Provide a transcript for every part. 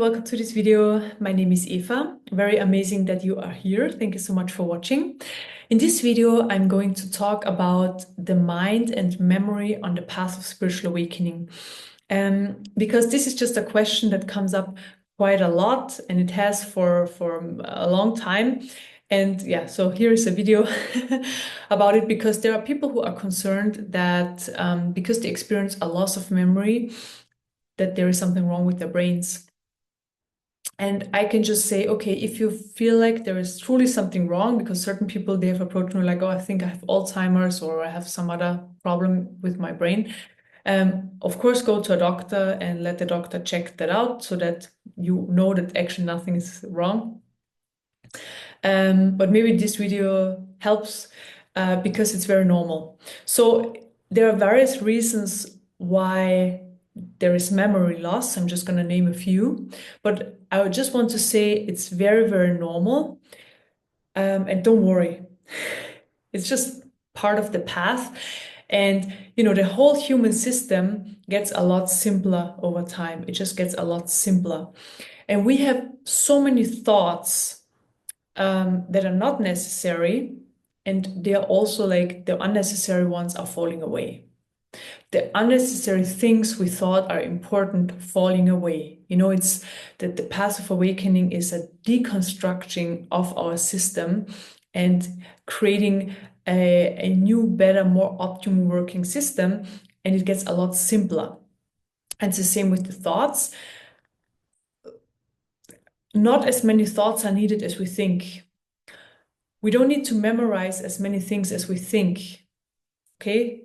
welcome to this video. My name is Eva. Very amazing that you are here. Thank you so much for watching. In this video, I'm going to talk about the mind and memory on the path of spiritual awakening. Because this is just a question that comes up quite a lot, and it has for a long time. And yeah, so here is a video about it, because there are people who are concerned that because they experience a loss of memory, that there is something wrong with their brains. And I can just say, okay, if you feel like there is truly something wrong, because certain people, they have approached me like, oh, I think I have Alzheimer's or I have some other problem with my brain. Of course, go to a doctor and let the doctor check that out so that you know that actually nothing is wrong. But maybe this video helps because it's very normal. So there are various reasons why there is memory loss. I'm just going to name a few, but I would just want to say it's very, very normal. And don't worry, it's just part of the path. And, you know, the whole human system gets a lot simpler over time. It just gets a lot simpler. And we have so many thoughts that are not necessary. And they are also like the unnecessary ones are falling away. The unnecessary things we thought are important falling away. You know, it's that the path of awakening is a deconstructing of our system and creating a new, better, more optimum working system. And it gets a lot simpler. And it's the same with the thoughts. Not as many thoughts are needed as we think. We don't need to memorize as many things as we think. Okay?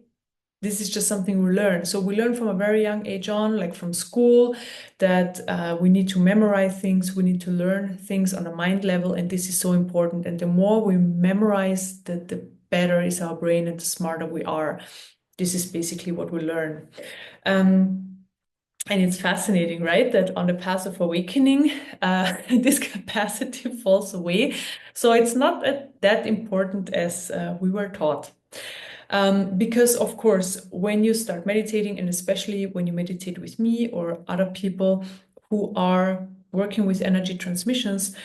This is just something we learn. So we learn from a very young age on, like from school, that we need to memorize things, we need to learn things on a mind level, and this is so important. And the more we memorize, the better is our brain and the smarter we are. This is basically what we learn. And it's fascinating, right? That on the path of awakening, this capacity falls away. So it's not that important as we were taught. Because of course, when you start meditating, and especially when you meditate with me or other people who are working with energy transmissions,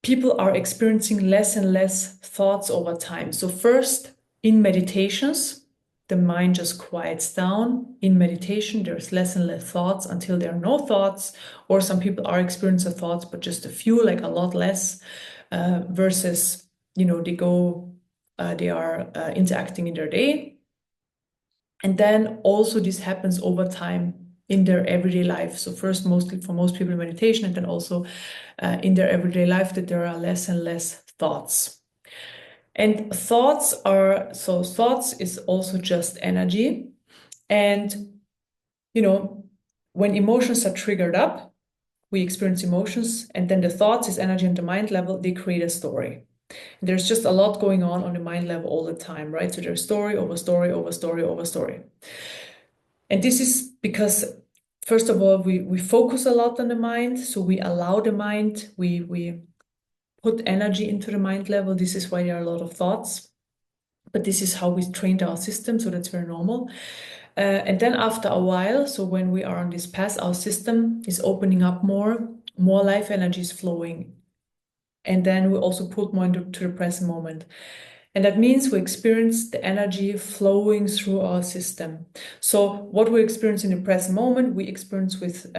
people are experiencing less and less thoughts over time. So first, in meditations, the mind just quiets down. In meditation, there's less and less thoughts until there are no thoughts, or some people are experiencing thoughts, but just a few, like a lot less, versus, you know, they are interacting in their day. And then also this happens over time in their everyday life. So first, mostly for most people in meditation, and then also in their everyday life, that there are less and less thoughts. And thoughts is also just energy. And, you know, when emotions are triggered up, we experience emotions, and then the thoughts is energy on the mind level, they create a story. There's just a lot going on the mind level all the time, right? So there's story over story over story over story. And this is because, first of all, we focus a lot on the mind. So we allow the mind, we put energy into the mind level. This is why there are a lot of thoughts. But this is how we trained our system, so that's very normal. And then after a while, so when we are on this path, our system is opening up more life energy is flowing. And then we also put more into the present moment. And that means we experience the energy flowing through our system. So what we experience in the present moment, we experience with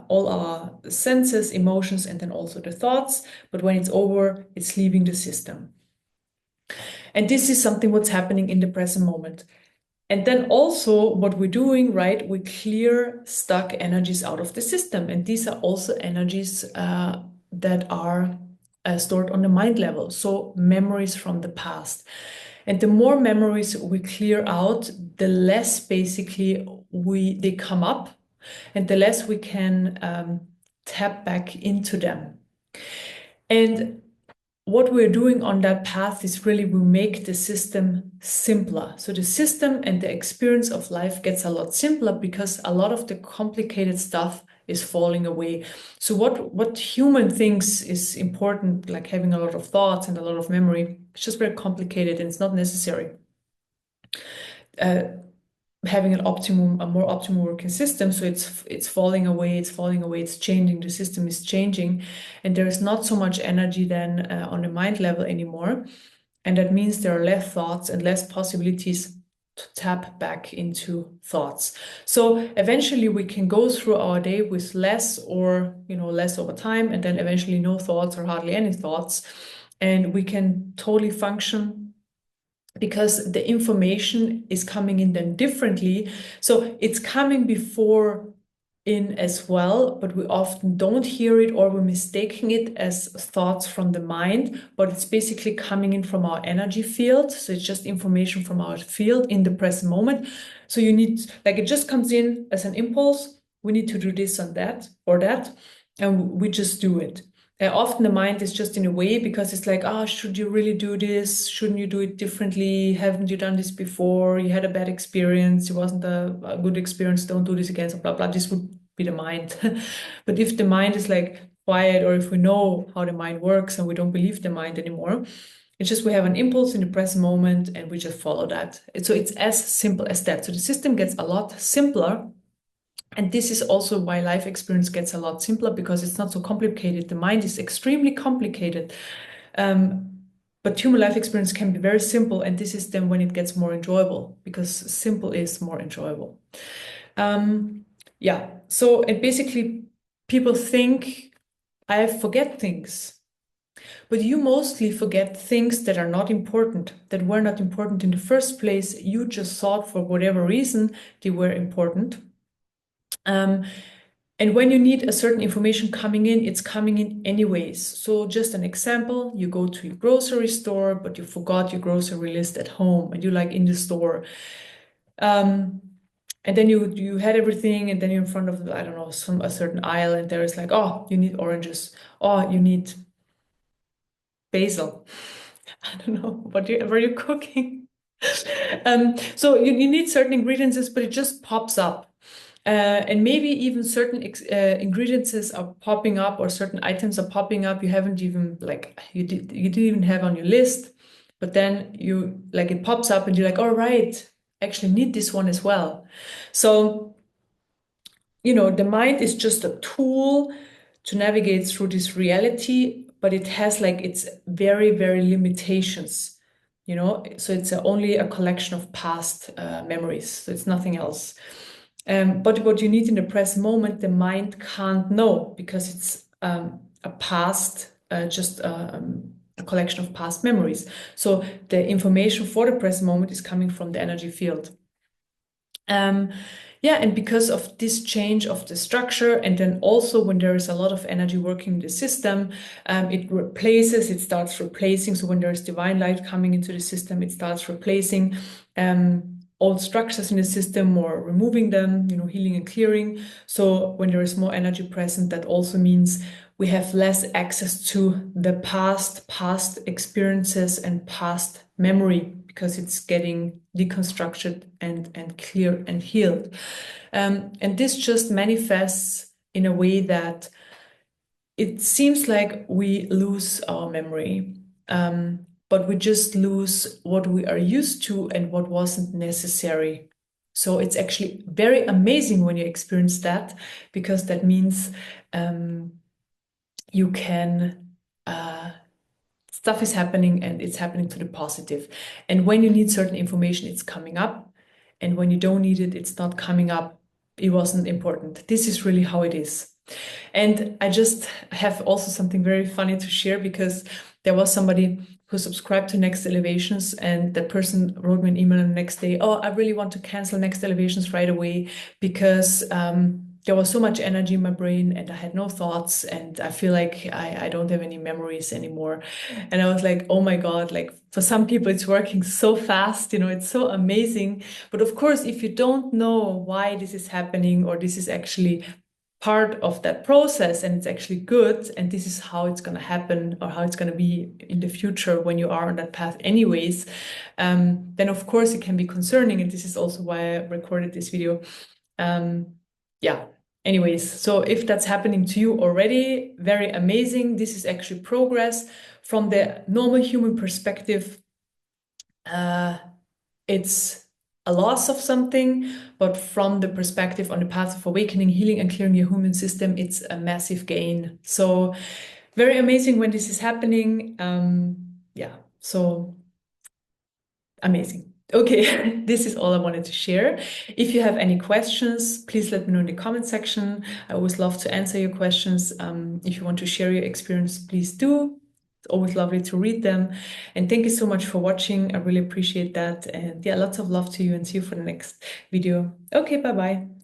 all our senses, emotions, and then also the thoughts. But when it's over, it's leaving the system. And this is something what's happening in the present moment. And then also what we're doing, right, we clear stuck energies out of the system. And these are also energies that are stored on the mind level. So memories from the past. And the more memories we clear out, the less basically they come up, and the less we can tap back into them. And what we're doing on that path is really we make the system simpler. So the system and the experience of life gets a lot simpler because a lot of the complicated stuff is falling away. So what human thinks is important, like having a lot of thoughts and a lot of memory, it's just very complicated and it's not necessary. having a more optimal working system. So it's falling away, it's changing, the system is changing, and there is not so much energy then on the mind level anymore. And that means there are less thoughts and less possibilities to tap back into thoughts. So eventually we can go through our day with less, or less over time, and then eventually no thoughts or hardly any thoughts. And we can totally function because the information is coming in then differently. So it's coming before in as well, but we often don't hear it, or we're mistaking it as thoughts from the mind, but it's basically coming in from our energy field. So it's just information from our field in the present moment. So you need, like, it just comes in as an impulse. We need to do this and that or that, and we just do it. Often the mind is just in a way because it's like, should you really do this? Shouldn't you do it differently? Haven't you done this before? You had a bad experience. It wasn't a good experience. Don't do this again. So blah, blah. This would be the mind. But if the mind is like quiet, or if we know how the mind works and we don't believe the mind anymore, it's just we have an impulse in the present moment and we just follow that. So it's as simple as that. So the system gets a lot simpler. And this is also why life experience gets a lot simpler, because it's not so complicated. The mind is extremely complicated. But human life experience can be very simple. And this is then when it gets more enjoyable, because simple is more enjoyable. Yeah. So and basically people think I forget things. But you mostly forget things that are not important, that were not important in the first place. You just thought for whatever reason they were important. And when you need a certain information coming in, it's coming in anyways. So just an example, you go to your grocery store, but you forgot your grocery list at home, and you like in the store. And then you had everything, and then you're in front of, I don't know, a certain aisle, and there is like, oh, you need oranges. Oh, you need basil. I don't know, were you cooking? So you need certain ingredients, but it just pops up. And maybe even certain ingredients are popping up, or certain items are popping up you haven't even you didn't even have on your list, but then it pops up and you're like, all right, I actually need this one as well. So the mind is just a tool to navigate through this reality, but it has its very, very limitations. So it's only a collection of past memories. So it's nothing else. But what you need in the present moment, the mind can't know, because it's a past, just a collection of past memories. So the information for the present moment is coming from the energy field. Yeah, and because of this change of the structure, and then also when there is a lot of energy working in the system, it starts replacing. So when there is divine light coming into the system, it starts replacing old structures in the system, or removing them, healing and clearing. So when there is more energy present, that also means we have less access to the past experiences and past memory, because it's getting deconstructed and clear and healed. And this just manifests in a way that it seems like we lose our memory, but we just lose what we are used to and what wasn't necessary. So it's actually very amazing when you experience that, because that means you can stuff is happening, and it's happening to the positive. And when you need certain information, it's coming up. And when you don't need it, it's not coming up. It wasn't important. This is really how it is. And I just have also something very funny to share, because there was somebody who subscribed to Next Elevations, and that person wrote me an email the next day. Oh, I really want to cancel Next Elevations right away, because there was so much energy in my brain and I had no thoughts, and I feel like I don't have any memories anymore. And I was like, oh my God, for some people it's working so fast, it's so amazing. But of course, if you don't know why this is happening, or this is actually part of that process and it's actually good, and this is how it's going to happen, or how it's going to be in the future when you are on that path anyways, then of course it can be concerning. And this is also why I recorded this video. Yeah, anyways, so if that's happening to you already, very amazing. This is actually progress. From the normal human perspective, it's a a loss of something, but from the perspective on the path of awakening, healing, and clearing your human system, it's a massive gain. So very amazing when this is happening. Yeah, so amazing. Okay, this is all I wanted to share. If you have any questions, please let me know in the comment section. I always love to answer your questions. If you want to share your experience, please do. It's always lovely to read them. And thank you so much for watching. I really appreciate that. And yeah, lots of love to you and see you for the next video. Okay, bye-bye.